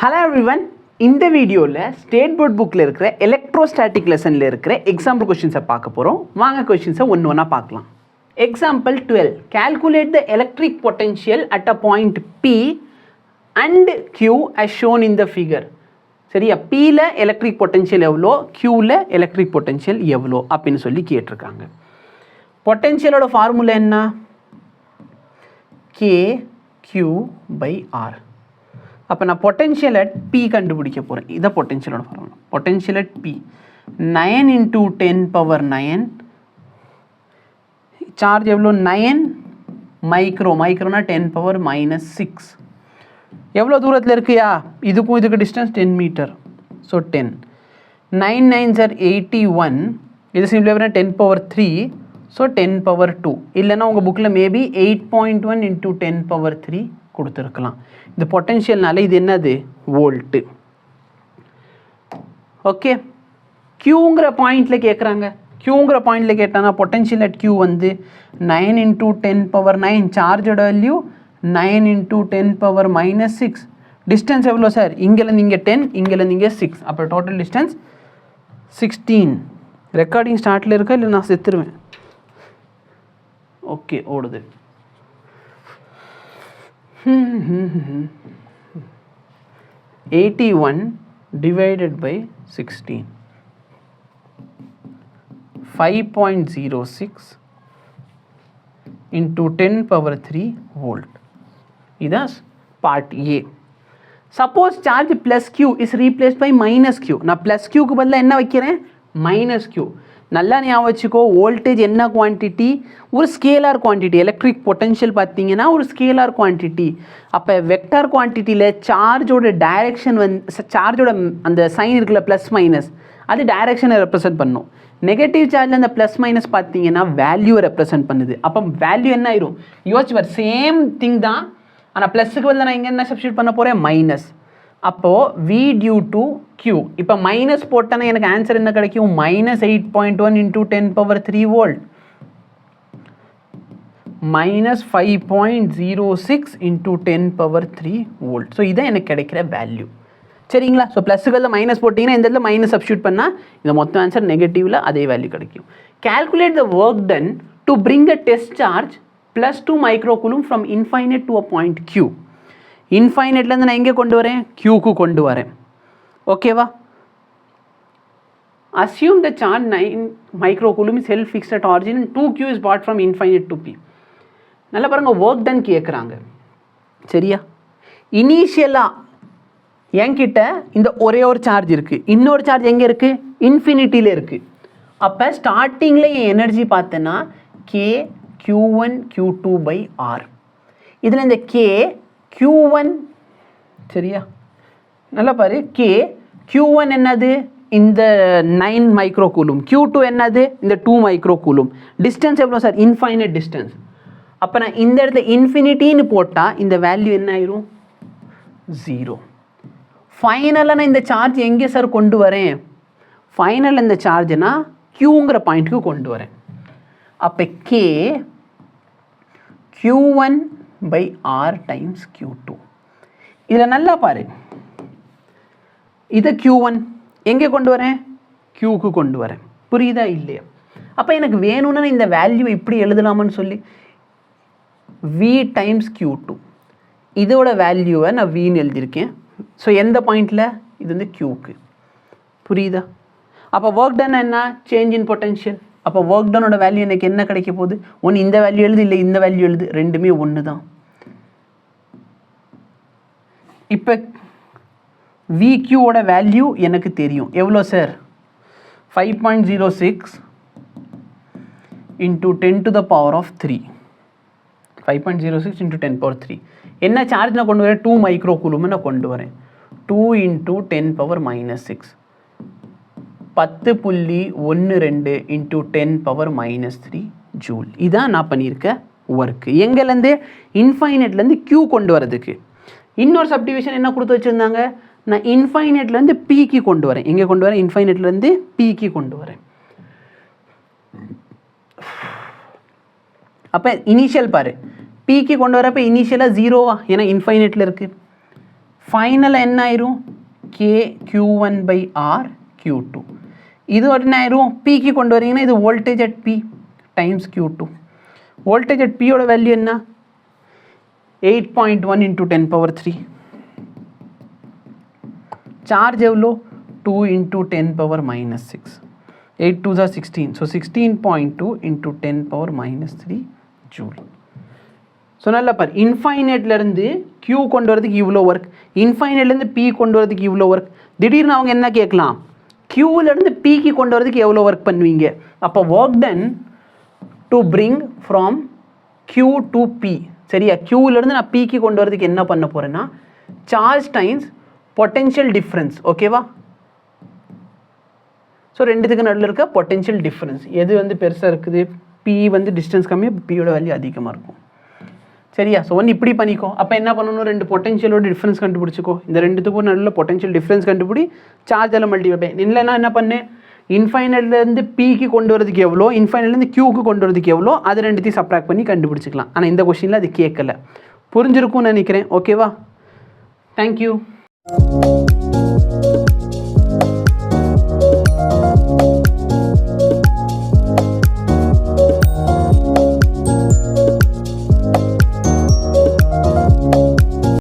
Hello everyone. இந்த வீடியோவில் state board புக்கில் இருக்கிற எலக்ட்ரோஸ்டாட்டிக் லெசனில் இருக்கிற எக்ஸாம்பிள் கொஷின்ஸை பார்க்க போகிறோம். வாங்க கொஷின்ஸை ஒன்று ஒன்றா பார்க்கலாம். Example 12. Calculate the electric potential at a point P and Q as shown in the figure. சரியா, Pயில் எலக்ட்ரிக் பொட்டென்ஷியல் எவ்வளோ, Qவில் எலக்ட்ரிக் பொட்டென்ஷியல் எவ்வளோ அப்படின்னு சொல்லி கேட்டிருக்காங்க. பொட்டென்ஷியலோட ஃபார்முலா என்ன? KQ/R. அப்போ நான் பொட்டென்ஷியல் அட் P கண்டுபிடிக்க போகிறேன். இதான் பொட்டென்ஷியலோட formula. Potential at P 9 × 10⁻9. Charge எவ்வளோ? 9 மைக்ரோனா 10⁻−6. எவ்வளோ தூரத்தில் இருக்குயா? இதுக்கும் இதுக்கு distance 10 metre. So 10. 9 9s are 81. இது சிம்பிளாக 10⁻3. ஸோ 10⁻2. இல்லைன்னா உங்கள் புக்கில் மேபி 8.1 × 10⁻3 கொடுத்துருக்கலாம். இந்த பொட்டென்ஷியல்னால இது என்னது? வோல்ட்டு. ஓகே, Qங்கிற பாயிண்டில் கேட்குறாங்க. Qங்கிற பாயிண்டில் கேட்டாங்கன்னா பொட்டென்ஷியல் அட் Q வந்து 9 × 10⁻9. சார்ஜோட வேல்யூ 9 × 10⁻−6. டிஸ்டன்ஸ் எவ்வளோ சார்? இங்கேருந்து இங்கே 10, இங்கேருந்து இங்கே 6. அப்போ டோட்டல் டிஸ்டன்ஸ் 16. ரெக்கார்டிங் ஸ்டார்ட்டில் இருக்கா இல்லை நான் செத்துருவேன்? ஓகே, ஓடுது. 81 divided by 16. 5.06 into 10⁻3 volt. Idas part A. Suppose charge plus Q is replaced by minus Q. நான் plus Q க்கு பதிலா என்ன வைக்கிறேன்? minus Q. நல்லா ஞாபகம் வச்சுக்கோ, வோல்டேஜ் என்ன குவான்டிட்டி? ஒரு ஸ்கேலார் குவான்டிட்டி. எலக்ட்ரிக் பொட்டென்ஷியல் பார்த்தீங்கன்னா ஒரு ஸ்கேலார் குவான்டிட்டி. அப்போ வெக்டார் குவான்டிட்டியில் சார்ஜோட டைரெக்ஷன் சார்ஜோட அந்த சைன் இருக்குல்ல, ப்ளஸ் மைனஸ், அது டைரெக்ஷனை ரெப்ரசென்ட் பண்ணும். நெகட்டிவ் சார்ஜில் அந்த ப்ளஸ் மைனஸ் பார்த்தீங்கன்னா வேல்யூவை ரெப்ரசென்ட் பண்ணுது. அப்போ வேல்யூ என்ன ஆயிரும்? யோசிச்சுவர், சேம் திங் தான். ஆனால் ப்ளஸுக்கு பதில் நான் இங்கே என்ன சப்ஸ்டியூட் பண்ண போகிறேன்? மைனஸ். அப்போது V due to Q. இப்போ மைனஸ் போட்டேன்னா எனக்கு ஆன்சர் என்ன கிடைக்கும்? -8.1 × 10⁻3 வோல்ட், -5.06 × 10⁻3 வோல்ட். ஸோ இதான் எனக்கு கிடைக்கிற வேல்யூ. சரிங்களா? ஸோ ப்ளஸுகளில் மைனஸ் போட்டிங்கன்னா இந்த இடத்துல மைனஸ் சப்ஸ்டியூட் பண்ணால் இந்த மொத்தம் ஆன்சர் நெகட்டிவில் அதே வேல்யூ கிடைக்கும். Calculate the work done to bring a test charge +2 microcoulomb from infinite to a point Q. இன்ஃபைனட்லேருந்து நான் எங்கே கொண்டு வரேன்? Qக்கு கொண்டு வரேன். ஓகேவா? Assume the charge 9 microcoulomb is held fixed at origin and 2Q is brought from infinite to P. நல்லா பாருங்கள், work done கேட்குறாங்க. சரியா? இனிஷியலாக என்கிட்ட இந்த ஒரே ஒரு சார்ஜ் இருக்குது. இன்னொரு சார்ஜ் எங்கே இருக்குது? இன்ஃபினிட்டியில் இருக்குது. அப்போ ஸ்டார்டிங்கில் என் எனர்ஜி பார்த்தேன்னா KQ1 Q2/R. இதில் இந்த Q1 சரியா? நல்லா பாரு, Q1 என்னது? இந்த 9 மைக்ரோகூலும். Q2 என்னது? இந்த 2 மைக்ரோகூலும். டிஸ்டன்ஸ் எவ்வளோ சார்? Infinite distance. அப்போ நான் இந்த இடத்துல இன்ஃபினிட்டின்னு போட்டால் இந்த வேல்யூ என்ன ஆயிரும்? 0. ஃபைனலாக நான் இந்த சார்ஜ் எங்கே சார் கொண்டு வரேன்? ஃபைனல் இந்த சார்ஜ்னா Qங்கிற பாயிண்ட்டுக்கு கொண்டு வரேன். அப்போ Q1/R டைம்ஸ் Q2. இதில் நல்லா பாரு, இதை Q1 எங்கே கொண்டு வரேன்? Qக்கு கொண்டு வரேன். புரியுதா இல்லையா? அப்போ எனக்கு வேணும்னா இந்த வேல்யூ இப்படி எழுதலாமான்னு சொல்லி V டைம்ஸ் Q2. இதோட வேல்யூவை நான் Vன்னு எழுதியிருக்கேன். ஸோ எந்த பாயிண்டில்? இது வந்து Qக்கு. புரியுதா? அப்போ ஒர்க் டன் என்ன? Change in potential. அப்போ ஒர்க் டனோட வேல்யூ எனக்கு என்ன கிடைக்க போகுது? ஒன்று இந்த வேல்யூ எழுது, இல்லை இந்த வேல்யூ எழுது, ரெண்டுமே ஒன்று தான். இப்போ VQவோட வேல்யூ எனக்கு தெரியும். எவ்வளோ சார்? 5.06 × 10⁻3. 5.06 × 10⁻3. என்ன சார்ஜ் நான் கொண்டு வரேன்? 2 மைக்ரோகூலும் நான் கொண்டு வரேன். 2 × 10⁻−6. 10.12 × 10⁻−3 ஜூல். இதான் நான் பண்ணியிருக்க ஒர்க்கு. எங்கேருந்து? இன்ஃபைனட்லேருந்து Q கொண்டு வரதுக்கு. இன்னொரு சப்டிவிஷன் என்ன கொடுத்து வச்சுருந்தாங்க? நான் இன்ஃபைனட்லேருந்து Pக்கு கொண்டு வரேன். எங்கே கொண்டு வரேன்? இன்ஃபைனட்லேருந்து Pக்கு கொண்டு வரேன். அப்போ இனிஷியல் பாரு, Pக்கு கொண்டு வரப்போ இனிஷியலாக 0வா? ஏன்னா இன்ஃபைனட்டில் இருக்குது. ஃபைனலாக என்ன ஆயிரும் கே Q1/R Q2. இது என்ன ஆயிரும் பிக்கு கொண்டு வரீங்கன்னா இது voltage at P times Q2. Voltage at பியோட வேல்யூ என்ன 8.1 × 10⁻3. சார்ஜ் எவ்வளோ 2 × 10⁻6. 8 2s are 16. So 16.2 × 10⁻3 joule. So நல்லா பார் இன்ஃபைனைட்லேருந்து Q கொண்டு வரதுக்கு இவ்வளோ ஒர்க், இன்ஃபைனைட்லேருந்து P கொண்டு வரதுக்கு இவ்வளோ ஒர்க். திடீர்னு அவங்க என்ன கேட்கலாம் Qலேருந்து Pக்கு கொண்டு வரதுக்கு எவ்வளோ ஒர்க் பண்ணுவீங்க. அப்போ work done to bring from Q to P. சரியா, Qலேருந்து நான் Pக்கு கொண்டு வரதுக்கு என்ன பண்ண போகிறேன்னா சார்ஜ் டைம்ஸ் பொட்டென்ஷியல் டிஃப்ரென்ஸ். ஓகேவா. ஸோ ரெண்டுத்துக்கு நடுவில் இருக்க பொட்டென்ஷியல் டிஃப்ரென்ஸ் எது வந்து பெருசாக இருக்குது, P வந்து டிஸ்டன்ஸ் கம்மியாக Pயோட வேல்யூ அதிகமாக இருக்கும். சரியா. ஸோ ஒன்று இப்படி பண்ணிக்கோ. அப்போ என்ன பண்ணணும், ரெண்டு பொட்டென்ஷியலோட டிஃப்ரென்ஸ் கண்டுபிடிச்சிக்கோ. இந்த ரெண்டுத்துக்கும் நல்ல பொட்டென்ஷியல் டிஃப்ரென்ஸ் கண்டுபிடி, சார்ஜ் எல்லாம் மல்டிப்ளை. இல்லைன்னா என்ன பண்ணேன், இன்ஃபைனட்லேருந்து Pக்கு கொண்டு வரதுக்கு எவ்வளோ, இன்ஃபைனட்லேருந்து Qக்கு கொண்டு வரதுக்கு எவ்வளோ, அது ரெண்டுத்தையும் சப்ராக்ட் பண்ணி கண்டுபிடிச்சிக்கலாம். ஆனால் இந்த கொஸ்டினில் அது கேட்கல. புரிஞ்சிருக்கும்னு நினைக்கிறேன். ஓகேவா. தேங்க்யூ.